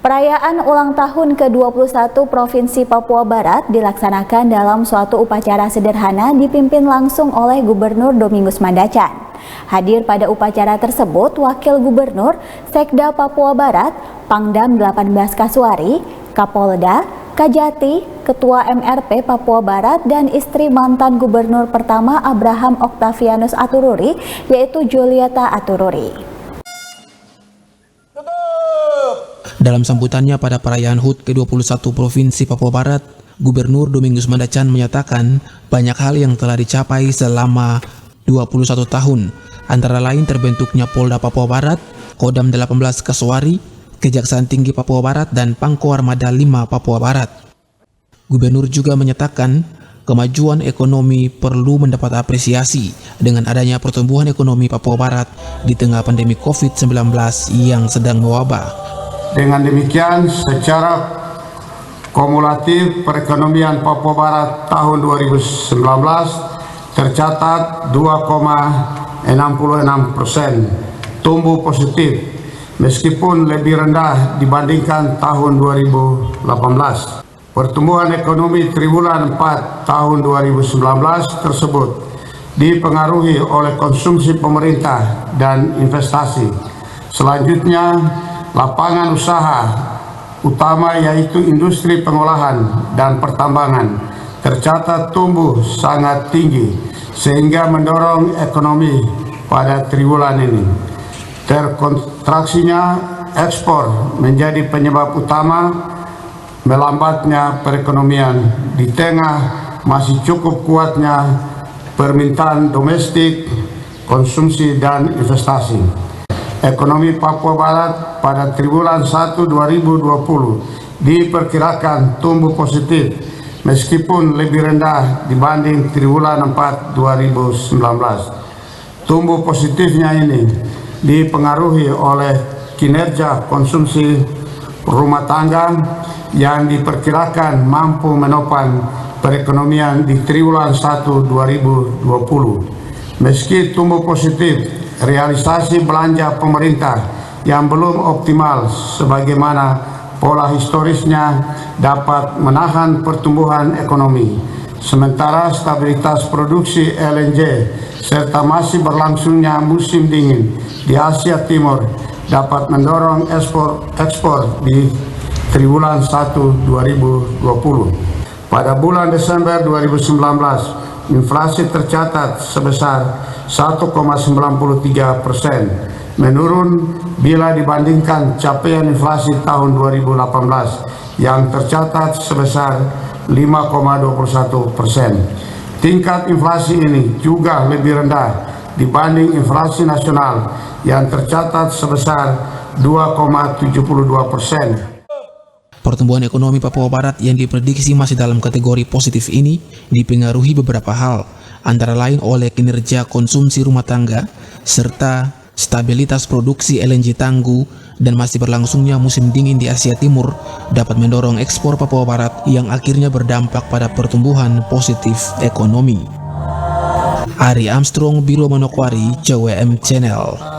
Perayaan ulang tahun ke-21 Provinsi Papua Barat dilaksanakan dalam suatu upacara sederhana dipimpin langsung oleh Gubernur Domingus Mandacan. Hadir pada upacara tersebut Wakil Gubernur, Sekda Papua Barat, Pangdam 18 Kasuari, Kapolda, Kajati, Ketua MRP Papua Barat, dan istri mantan Gubernur pertama Abraham Octavianus Atururi, yaitu Julieta Atururi. Dalam sambutannya pada perayaan HUT ke-21 Provinsi Papua Barat, Gubernur Domingus Mandacan menyatakan banyak hal yang telah dicapai selama 21 tahun, antara lain terbentuknya Polda Papua Barat, Kodam 18 Kasuari, Kejaksaan Tinggi Papua Barat, dan Pangko Armada 5 Papua Barat. Gubernur juga menyatakan kemajuan ekonomi perlu mendapat apresiasi dengan adanya pertumbuhan ekonomi Papua Barat di tengah pandemi COVID-19 yang sedang mewabah. Dengan demikian, secara kumulatif perekonomian Papua Barat tahun 2019 tercatat 2,66% tumbuh positif, meskipun lebih rendah dibandingkan tahun 2018. Pertumbuhan ekonomi triwulan 4 tahun 2019 tersebut dipengaruhi oleh konsumsi pemerintah dan investasi. Selanjutnya, lapangan usaha utama yaitu industri pengolahan dan pertambangan tercatat tumbuh sangat tinggi sehingga mendorong ekonomi pada triwulan ini. Terkontraksinya ekspor menjadi penyebab utama melambatnya perekonomian di tengah masih cukup kuatnya permintaan domestik, konsumsi, dan investasi. Ekonomi Papua Barat pada triwulan 1 2020 diperkirakan tumbuh positif meskipun lebih rendah dibanding triwulan 4 2019. Tumbuh positifnya ini dipengaruhi oleh kinerja konsumsi rumah tangga yang diperkirakan mampu menopang perekonomian di triwulan 1 2020. Meski tumbuh positif, realisasi belanja pemerintah yang belum optimal sebagaimana pola historisnya dapat menahan pertumbuhan ekonomi. Sementara stabilitas produksi LNG serta masih berlangsungnya musim dingin di Asia Timur dapat mendorong ekspor di triwulan 1 2020. Pada bulan Desember 2019, inflasi tercatat sebesar 1,93%, menurun bila dibandingkan capaian inflasi tahun 2018 yang tercatat sebesar 5,21%. Tingkat inflasi ini juga lebih rendah dibanding inflasi nasional yang tercatat sebesar 2,72%. Pertumbuhan ekonomi Papua Barat yang diprediksi masih dalam kategori positif ini dipengaruhi beberapa hal, antara lain oleh kinerja konsumsi rumah tangga, serta stabilitas produksi LNG tangguh dan masih berlangsungnya musim dingin di Asia Timur dapat mendorong ekspor Papua Barat yang akhirnya berdampak pada pertumbuhan positif ekonomi. Ari Armstrong, Biro Manokwari, CWM Channel.